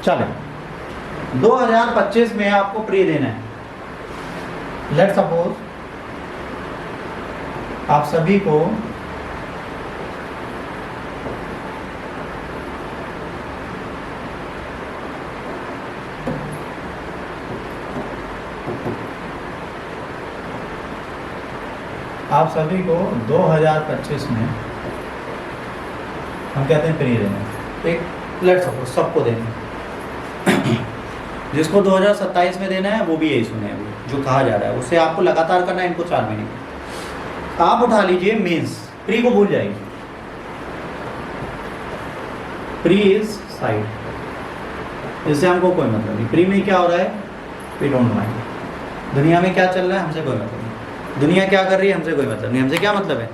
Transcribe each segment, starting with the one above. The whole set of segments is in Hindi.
चले 2025 में आपको प्री देना है। लेट्स सपोज आप सभी को आप सभी को 2025 में हम कहते हैं प्री देना, ठीक। लेट्स सपोज सबको देना जिसको 2027 में देना है वो भी यही सुने अभी जो कहा जा रहा है, उससे आपको लगातार करना है इनको 4 महीने। आप उठा लीजिए मेंस, प्री को भूल जाइए, प्री इज साइड, इससे हमको कोई मतलब नहीं। प्री में क्या हो रहा है, वी डोंट माइंड। दुनिया में क्या चल रहा है हमसे कोई मतलब नहीं, दुनिया क्या कर रही है हमसे कोई मतलब नहीं। हमसे क्या मतलब है,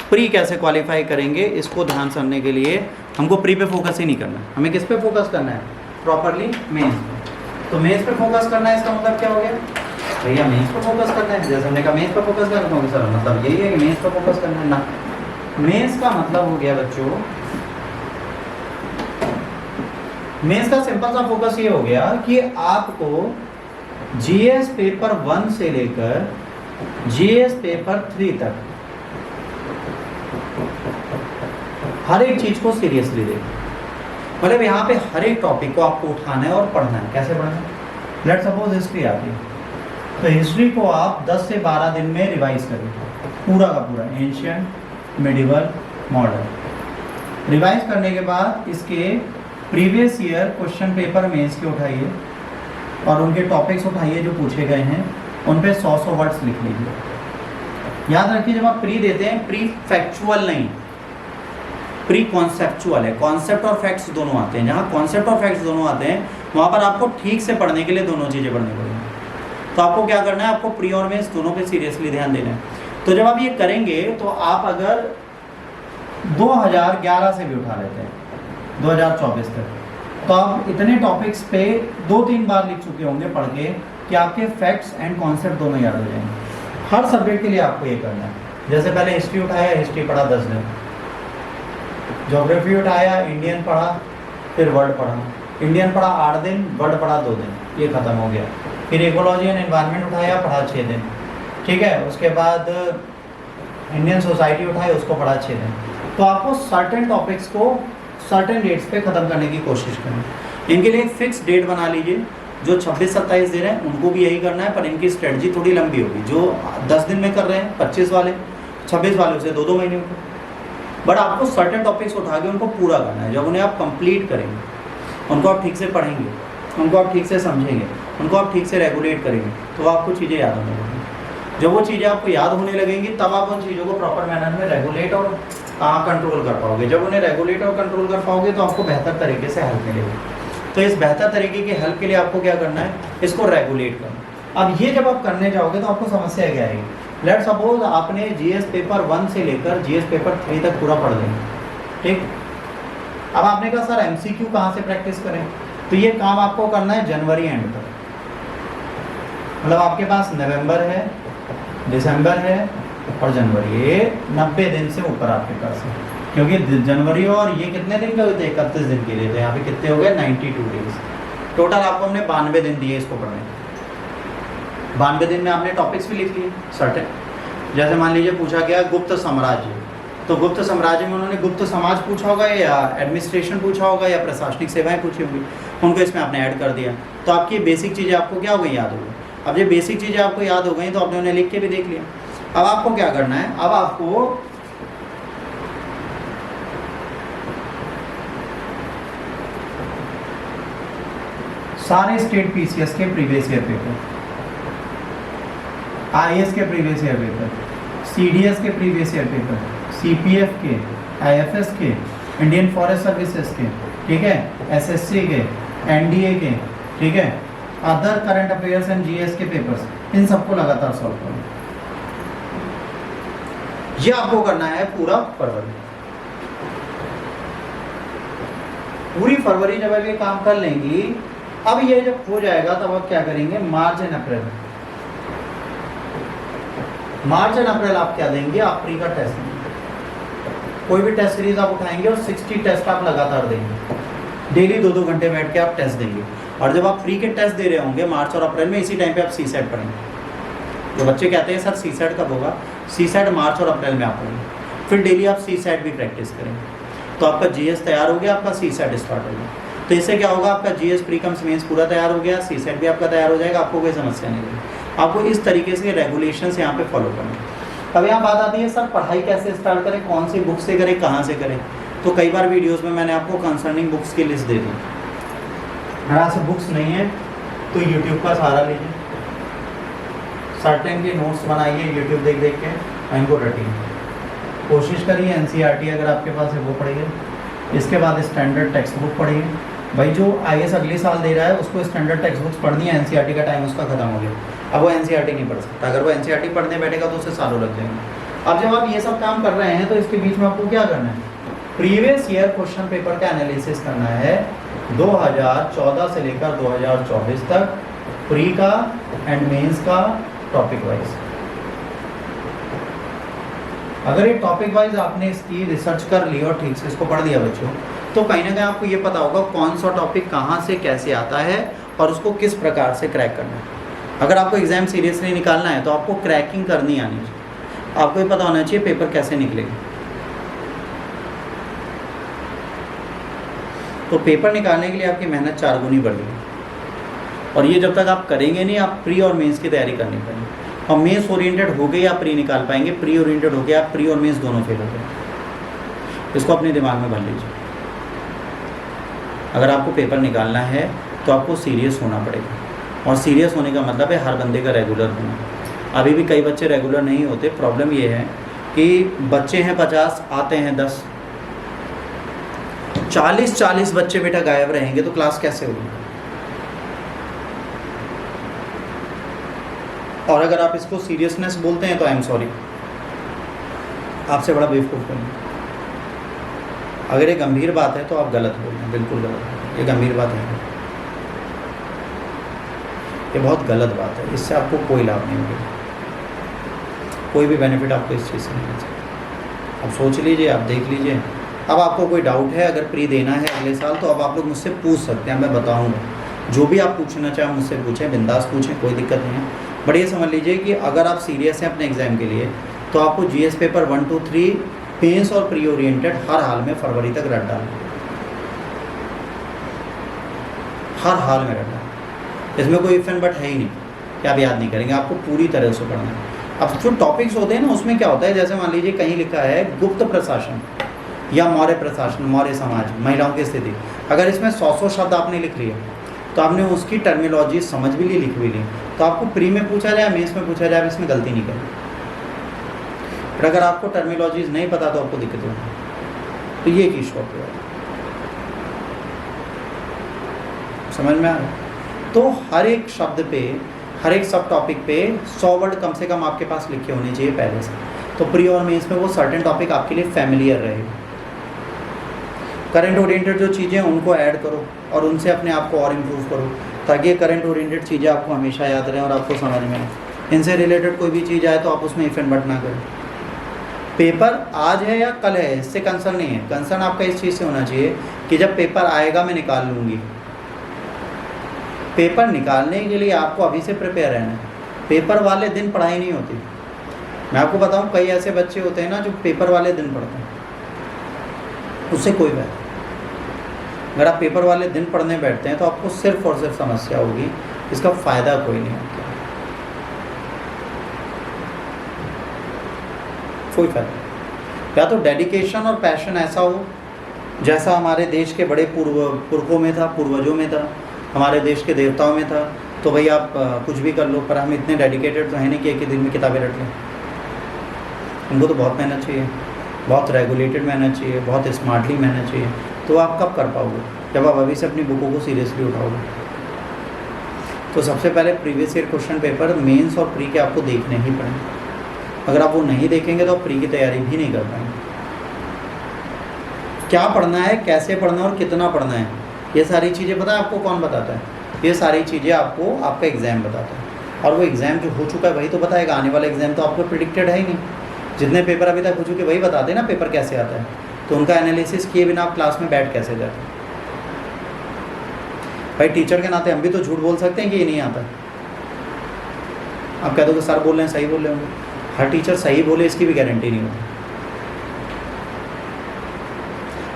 प्री कैसे क्वालिफाई करेंगे, इसको ध्यान से करने के लिए हमको प्री पे फोकस ही नहीं करना, हमें किस पे फोकस करना है, प्रॉपरली मेंस पे। तो मेंस पे फोकस करना है, इसका मतलब क्या हो गया भैया, मेंस पे फोकस करना है। जैसे हमने कहा मेंस पे फोकस करना होगा सर, मतलब यही है कि मेंस पे फोकस करना है ना। मेंस का मतलब हो गया बच्चों, मेंस का सिंपल सा फोकस ये हो गया कि आपको जीएस पेपर 1 से लेकर जीएस पेपर 3 तक हर एक चीज को सीरियसली देखो। मतलब यहाँ पे हर एक टॉपिक को आपको उठाना है और पढ़ना है। कैसे पढ़ना है, लेट्स सपोज हिस्ट्री आती है तो हिस्ट्री को आप 10 से 12 दिन में रिवाइज करें, पूरा का पूरा, एंशियंट, मिडिवल, मॉडर्न। रिवाइज करने के बाद इसके previous year question paper mains के उठाइए और उनके टॉपिक्स उठाइए जो पूछे गए हैं, उन पे 100 वर्ड्स लिख लीजिए। याद रखिए जब आप प्री देते हैं, प्री फैक्चुअल नहीं, प्री कॉन्सेप्चुअल है। कॉन्सेप्ट और फैक्ट्स दोनों आते हैं, जहाँ कॉन्सेप्ट और फैक्ट्स दोनों आते हैं वहाँ पर आपको ठीक से पढ़ने के लिए दोनों चीज़ें पढ़नी पड़ेंगी। तो आपको क्या करना है, आपको प्री और मेंस दोनों पे सीरियसली ध्यान देना है। तो जब आप ये करेंगे तो आप अगर 2011 से भी उठा लेते हैं 2024 तक, तो आप इतने टॉपिक्स पे 2-3 बार लिख चुके होंगे पढ़ के कि आपके फैक्ट्स एंड कॉन्सेप्ट दोनों याद हो जाएंगे। हर सब्जेक्ट के लिए आपको ये करना है। जैसे पहले हिस्ट्री उठाया, हिस्ट्री पढ़ा 10 दिन, ज्योग्राफी उठाया, इंडियन पढ़ा, फिर वर्ल्ड पढ़ा, इंडियन पढ़ा 8 दिन, वर्ल्ड पढ़ा 2 दिन, ये खत्म हो गया। फिर इकोलॉजी एंड एनवायरनमेंट उठाया, पढ़ा 6 दिन, ठीक है। उसके बाद इंडियन सोसाइटी उठाई, उसको पढ़ा 6 दिन। तो आपको सर्टेन टॉपिक्स को सर्टेन डेट्स पे ख़त्म करने की कोशिश करें। इनके लिए एक फिक्स डेट बना लीजिए। जो 26-27 दे रहे हैं उनको भी यही करना है, पर इनकी स्ट्रेटजी थोड़ी लंबी होगी। जो 10 दिन में कर रहे हैं 25 वाले, 26 वाले उसे 2-2 महीने में, बट आपको सर्टेन टॉपिक्स उठा के उनको पूरा करना है। जब उन्हें आप कंप्लीट करेंगे, उनको आप ठीक से पढ़ेंगे, उनको आप ठीक से समझेंगे, उनको आप ठीक से रेगुलेट करेंगे, तो आपको चीज़ें याद होने लगेंगी। जब वो चीज़ें आपको याद होने लगेंगी तब आप उन चीज़ों को प्रॉपर मैनर में रेगुलेट और कंट्रोल कर पाओगे। जब उन्हें रेगुलेट और कंट्रोल कर पाओगे तो आपको बेहतर तरीके से हेल्प मिलेगी। तो इस बेहतर तरीके की हेल्प के लिए आपको क्या करना है, इसको रेगुलेट करना। अब ये जब आप करने जाओगे तो आपको समस्या क्या आएगी, लेट्स सपोज आपने जीएस पेपर 1 से लेकर जीएस पेपर 3 तक पूरा पढ़ लेंगे, ठीक। अब आपने कहा सर एमसीक्यू कहाँ से प्रैक्टिस करें, तो ये काम आपको करना है जनवरी एंड तक। मतलब आपके पास नवंबर है, दिसंबर है और जनवरी, ये 90 दिन से ऊपर आपके पास है। क्योंकि जनवरी और ये कितने दिन के होते हैं, 31 दिन के लिए, तो यहाँ पे कितने हो गए 92 डेज टोटल। आपको हमने 92 दिन दिए इसको पढ़ने। 92 दिन में आपने टॉपिक्स भी लिख लिए सर्टेन। जैसे मान लीजिए पूछा गया गुप्त साम्राज्य, तो गुप्त साम्राज्य में उन्होंने गुप्त समाज पूछा होगा या एडमिनिस्ट्रेशन पूछा होगा या प्रशासनिक सेवाएं पूछी होंगी, उनको इसमें आपने ऐड कर दिया। तो आपकी बेसिक चीज़ें आपको क्या हो गई, याद हो गई। अब ये बेसिक चीज़ें आपको याद हो गई तो आपने उन्हें लिख के भी देख लिया। अब आपको क्या करना है, अब आपको सारे स्टेट पीसीएस के प्रीवियस ईयर पेपर, आईएएस के प्रीवियस ईयर पेपर, सीडीएस के प्रीवियस ईयर पेपर, सीपीएफ के, आईएफएस के, इंडियन फॉरेस्ट सर्विसेज के, ठीक है, एसएससी के, एनडीए के, ठीक है, other current affairs and GS के पेपर्स, इन सबको लगातार सॉल्व करो। ये आपको करना है पूरा फरवरी। पूरी फरवरी जब आप ये काम कर लेंगी, अब ये जब हो जाएगा तब आप क्या करेंगे, मार्च and April. March and April आप क्या देंगे, आप प्री का टेस्ट देंगे। कोई भी टेस्ट सीरीज आप उठाएंगे और 60 टेस्ट आप लगातार देंगे। डेली 2-2 घंटे बैठ के आप टेस्ट देंगे। और जब आप प्री के टेस्ट दे रहे होंगे मार्च और अप्रैल में, इसी टाइम पे आप सी सेट पढ़ेंगे। जो बच्चे कहते हैं सर सी सेट कब होगा, सी सेट मार्च और अप्रैल में आप पढ़ेंगे। फिर डेली आप सी सेट भी प्रैक्टिस करेंगे, तो आपका जीएस तैयार हो गया, आपका सी सेट स्टार्ट हो गया। तो इससे क्या होगा, आपका जीएस प्री कम्स मेंस पूरा तैयार हो गया, सी सेट भी आपका तैयार हो जाएगा, आपको कोई समस्या नहीं होगी। आपको इस तरीके से रेगुलेशंस यहाँ पे फॉलो करना। अब यहाँ बात आती है सर पढ़ाई कैसे स्टार्ट करें, कौन सी बुक से करें, कहाँ से करें। तो कई बार वीडियोस में मैंने आपको कंसर्निंग बुक्स की लिस्ट दे दी। अगर आपसे बुक्स नहीं है तो यूट्यूब का सहारा लीजिए, सर्टेन के नोट्स बनाइए यूट्यूब देख देख के, इनको रटिए। कोशिश करिए एनसीईआरटी अगर आपके पास है वो पढ़िए। इसके बाद स्टैंडर्ड टेक्स्ट बुक पढ़िए। भाई जो आईएएस अगले साल दे रहा है उसको स्टैंडर्ड टेक्स्ट बुक्स पढ़नी है, एनसीईआरटी का टाइम उसका खत्म हो गया, अब वो एनसीईआरटी नहीं पढ़ सकता। अगर वो एनसीईआरटी पढ़ने बैठेगा तो उसे सालों लग जाएंगे। अब जब आप ये सब काम कर रहे हैं तो इसके बीच में आपको क्या करना है, प्रीवियस ईयर क्वेश्चन पेपर का एनालिसिस करना है 2014 से लेकर 2024 तक, प्री का एंड मेंस का टॉपिक वाइज। अगर ये टॉपिक वाइज आपने इसकी रिसर्च कर ली और ठीक से इसको पढ़ दिया बच्चों, तो कहीं ना कहीं आपको ये पता होगा कौन सा टॉपिक कहाँ से कैसे आता है और उसको किस प्रकार से क्रैक करना है। अगर आपको एग्जाम सीरियसली निकालना है तो आपको क्रैकिंग करनी आनी चाहिए, आपको ये पता होना चाहिए पेपर कैसे निकलेगा। तो पेपर निकालने के लिए आपकी मेहनत 4 गुनी बढ़ेगी, और ये जब तक आप करेंगे नहीं, आप प्री और मेंस की तैयारी करनी पड़ेगी। और मेंस ओरिएंटेड हो गए आप प्री निकाल पाएंगे, प्री ओरिएंटेड हो गया आप प्री और मेंस दोनों फेल हो गए। इसको अपने दिमाग में भर लीजिए। अगर आपको पेपर निकालना है तो आपको सीरियस होना पड़ेगा, और सीरियस होने का मतलब है हर बंदे का रेगुलर होना। अभी भी कई बच्चे रेगुलर नहीं होते। प्रॉब्लम ये है कि बच्चे हैं 50, आते हैं 10, 40 बच्चे बेटा गायब रहेंगे तो क्लास कैसे होगी। और अगर आप इसको सीरियसनेस बोलते हैं तो आई एम सॉरी, आपसे बड़ा बेवकूफ़ कोई नहीं। अगर ये गंभीर बात है तो आप गलत बोल रहे हैं, बिल्कुल गलत है। ये गंभीर बात है, ये बहुत गलत बात है। इससे आपको कोई लाभ नहीं होगा, कोई भी बेनिफिट आपको इस चीज़ से नहीं मिल सकता। अब सोच लीजिए, आप देख लीजिए। अब आपको कोई डाउट है, अगर प्री देना है अगले साल, तो अब आप लोग मुझसे पूछ सकते हैं, मैं बताऊंगा। जो भी आप पूछना चाहें मुझसे पूछें, बिंदास पूछें, कोई दिक्कत नहीं है। बट ये समझ लीजिए कि अगर आप सीरियस हैं अपने एग्ज़ाम के लिए तो आपको जीएस पेपर 1, 2, 3 मेंस और प्री ओरिएंटेड हर हाल में फरवरी तक रट डालना, हर हाल में रट डालना। इसमें कोई इफ एंड बट है ही नहीं कि आप याद नहीं करेंगे, आपको पूरी तरह से पढ़ना है। अब जो टॉपिक्स होते हैं ना, उसमें क्या होता है, जैसे मान लीजिए कहीं लिखा है गुप्त प्रशासन या मौर्य प्रशासन, मौर्य समाज, महिलाओं की स्थिति। अगर इसमें 100 शब्द आपने लिख लिए तो आपने उसकी टर्मिनोलॉजी समझ भी ली, लिख भी ली, तो आपको प्री में पूछा जाए, मेंस में पूछा जाए, इसमें गलती नहीं करें। पर अगर आपको टर्मिनोलॉजीज नहीं पता तो आपको दिक्कत होगी। तो ये एक इशू है, समझ में आ रहा है। तो हर एक शब्द पे, हर एक सब टॉपिक पे 100 वर्ड कम से कम आपके पास लिखे होने चाहिए पहले से। तो प्री और मेंस में वो सर्टेन टॉपिक आपके लिए फैमिलियर रहेगा। करंट ओरिएंटेड जो चीज़ें उनको ऐड करो और उनसे अपने आप को और इम्प्रूव करो, ताकि करंट ओरिएंटेड चीज़ें आपको हमेशा याद रहें और आपको समझ में आए। इनसे रिलेटेड कोई भी चीज़ आए तो आप उसमें इफ एंड बट ना करें। पेपर आज है या कल है, इससे कंसर्न नहीं है। कंसर्न आपका इस चीज़ से होना चाहिए कि जब पेपर आएगा मैं निकाल लूँगी। पेपर निकालने के लिए आपको अभी से प्रिपेयर रहना है। पेपर वाले दिन पढ़ाई नहीं होती। मैं आपको बताऊं, कई ऐसे बच्चे होते हैं ना जो पेपर वाले दिन पढ़ते हैं, उससे कोई बात। अगर आप पेपर वाले दिन पढ़ने बैठते हैं तो आपको सिर्फ और सिर्फ समस्या होगी, इसका फ़ायदा कोई नहीं आपको, कोई फायदा नहीं। या तो डेडिकेशन और पैशन ऐसा हो जैसा हमारे देश के बड़े पुरखों में था, पूर्वजों में था, हमारे देश के देवताओं में था, तो भाई आप कुछ भी कर लो। पर हम इतने डेडिकेटेड तो है नहीं कि एक ही दिन में किताबें रट लें। उनको तो बहुत मेहनत चाहिए, बहुत रेगुलेटेड मेहनत चाहिए, बहुत स्मार्टली मेहनत चाहिए। तो आप कब कर पाओगे? जब आप अभी से अपनी बुकों को सीरियसली उठाओगे। तो सबसे पहले previous year question paper mains और प्री के आपको देखने ही पड़ेंगे। अगर आप वो नहीं देखेंगे तो आप प्री की तैयारी भी नहीं कर पाएंगे। क्या पढ़ना है, कैसे पढ़ना है और कितना पढ़ना है, ये सारी चीज़ें पता है आपको कौन बताता है? ये सारी चीज़ें आपको आपका एग्ज़ाम बताता है। और वो एग्ज़ाम जो हो चुका है वही तो बताएगा। आने वाला एग्ज़ाम तो आपको प्रिडिक्टेड है ही नहीं। जितने पेपर अभी तक हो चुके वही बताते हैं ना पेपर कैसे आता है। तो उनका एनालिसिस किए बिना आप क्लास में बैठ कैसे जाते हैं? भाई टीचर के नाते हम भी तो झूठ बोल सकते हैं कि ये नहीं आता। आप कह दो कि सर बोल रहे हैं, सही बोल रहे होंगे। हर टीचर सही बोले इसकी भी गारंटी नहीं होती।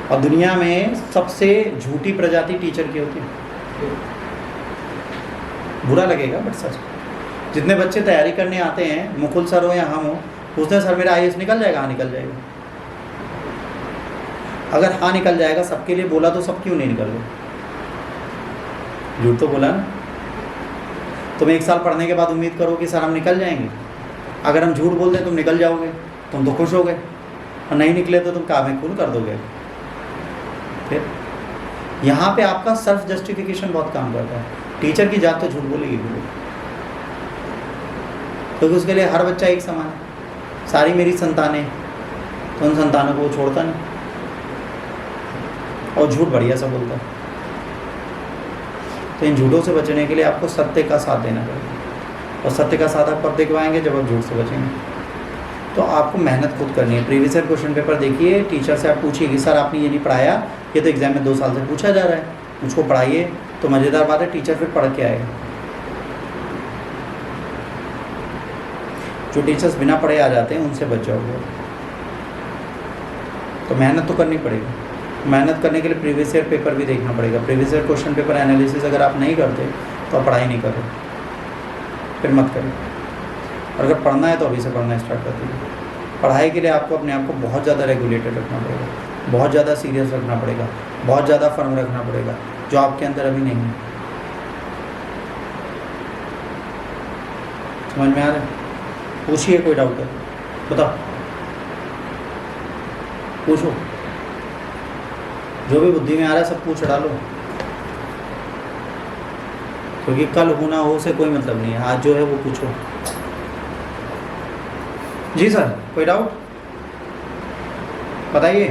और दुनिया में सबसे झूठी प्रजाति टीचर की होती है। बुरा लगेगा बट सच। जितने बच्चे तैयारी करने आते हैं, मुकुल सर हो या हम हो, पूछते हैं सर मेरा IAS निकल जाएगा? हाँ निकल जाएगा। अगर हाँ निकल जाएगा सबके लिए बोला तो सब क्यों नहीं निकल गए? झूठ तो बोला ना। तुम 1 साल पढ़ने के बाद उम्मीद करो कि सर हम निकल जाएंगे। अगर हम झूठ बोल दें तुम निकल जाओगे, तुम तो खुश हो गए, और नहीं निकले तो तुम काम खून कर दोगे। फिर यहाँ पे आपका सेल्फ जस्टिफिकेशन बहुत काम करता है। टीचर की जात तो झूठ बोलेगी क्योंकि उसके लिए हर बच्चा एक समान है। सारी मेरी संतानें, तो उन संतानों को वो छोड़ता नहीं, और झूठ बढ़िया सा बोलता है। तो इन झूठों से बचने के लिए आपको सत्य का साथ देना पड़ेगा, और सत्य का साथ आप कब दे पाएंगे? जब आप झूठ से बचेंगे। तो आपको मेहनत खुद करनी है। प्रीवियस ईयर क्वेश्चन पेपर देखिए, टीचर से आप पूछिए कि सर आपने ये नहीं पढ़ाया, ये तो एग्जाम में 2 साल से पूछा जा रहा है, मुझको पढ़ाइए। तो मज़ेदार बात है, टीचर फिर पढ़ के आएगा। जो टीचर्स बिना पढ़े आ जाते हैं उनसे बच जाओगे। तो मेहनत तो करनी पड़ेगी। मेहनत करने के लिए प्रीवियस ईयर पेपर भी देखना पड़ेगा। Previous year question paper analysis अगर आप नहीं करते तो आप पढ़ाई नहीं करो, फिर मत करें। और अगर पढ़ना है तो अभी से पढ़ना स्टार्ट कर दीजिए। पढ़ाई के लिए आपको अपने आप को बहुत ज़्यादा रेगुलेटेड रखना पड़ेगा, बहुत ज़्यादा सीरियस रखना पड़ेगा, बहुत ज़्यादा फर्म रखना पड़ेगा, जो आपके अंदर अभी नहीं है। समझ में आ रहा है? पूछिए, कोई डाउट है बताओ, पूछो। जो भी बुद्धि में आ रहा है सब पूछ डालो, क्योंकि कल हो ना हो से कोई मतलब नहीं है। आज जो है वो पूछो। जी सर, कोई डाउट बताइए।